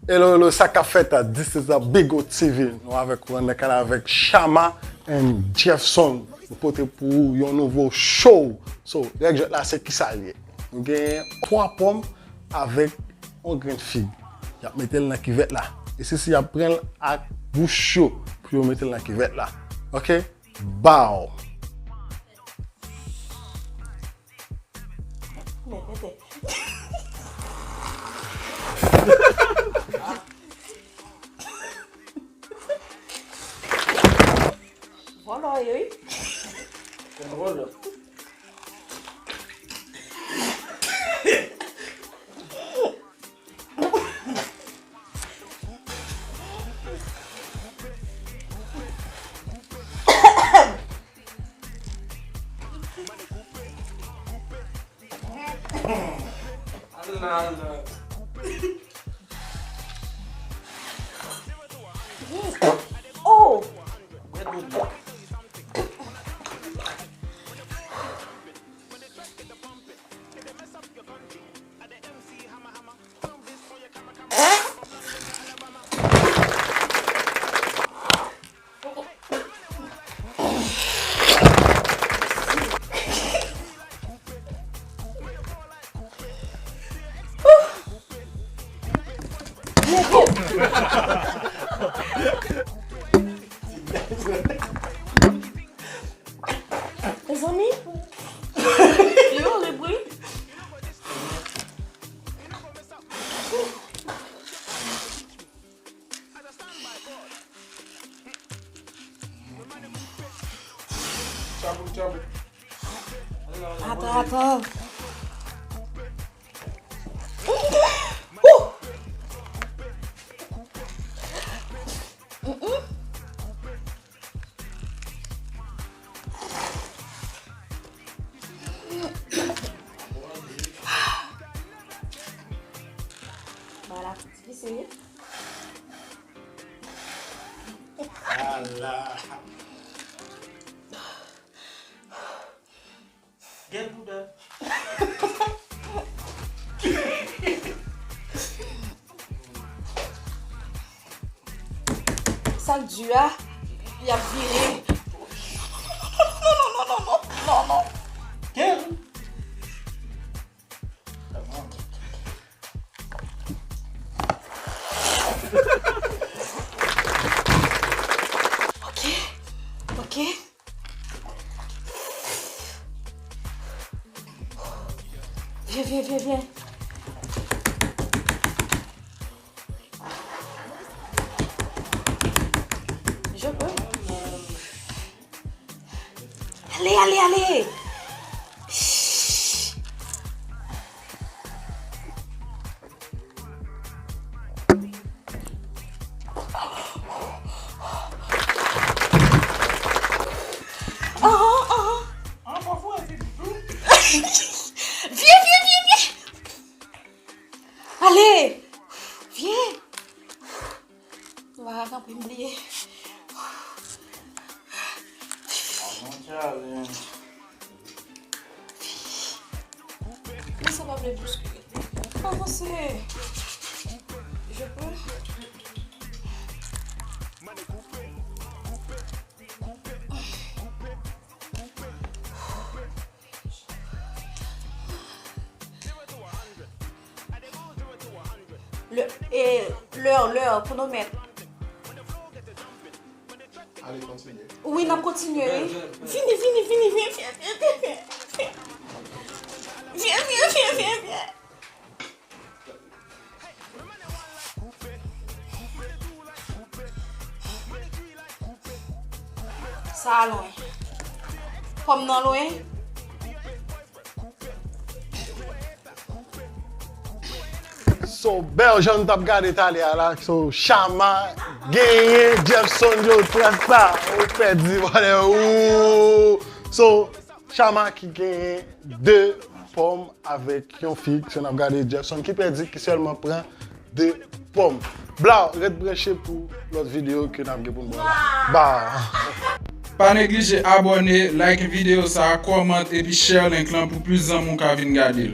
Hello, ça qu'a fait à This is a Big O TV. Nous avec Shama et Jefferson. Nous portons pour un nouveau show. So, là, c'est qui ça lié? Nous avons 3 pommes avec un grain de figue. Nous mettons dans la cuvette là. Et si vous prenez à bouche chaud, puis vous mettez dans la cuvette là. OK? Bow. Voilà, oui. Voilà. Oh! Les amis? Yo, les bruits? Attends. Voilà, c'est Allah. Get Bouddha. ça dure, il a viré. Non. Quel? Ok. Viens. Je peux. Allez. Chut. Parfois, c'est tout. Viens. Allez, viens. On va pas oublier. Mais ça va me bousculer. Avancez. Je peux. L'heure, pour nous mettre. Allez, continuez. Oui, on continue. Viens. Viens. Ça loin. Comme non loin. So, Belgian tap gade Italia là, so Shama, gagné, Jefferson, yo, tout ça, on perdu, voilà, ouh. So, Shama qui gagne 2 pommes avec une fille, si on a regardé Jefferson, qui perdu, qui seulement prend 2 pommes. Blah, reste branché pour l'autre vidéo que nous avons pour nous. Bah. Pas négliger abonner, like vidéo ça, comment et puis share link là pour plus de gens qui viennent regarder.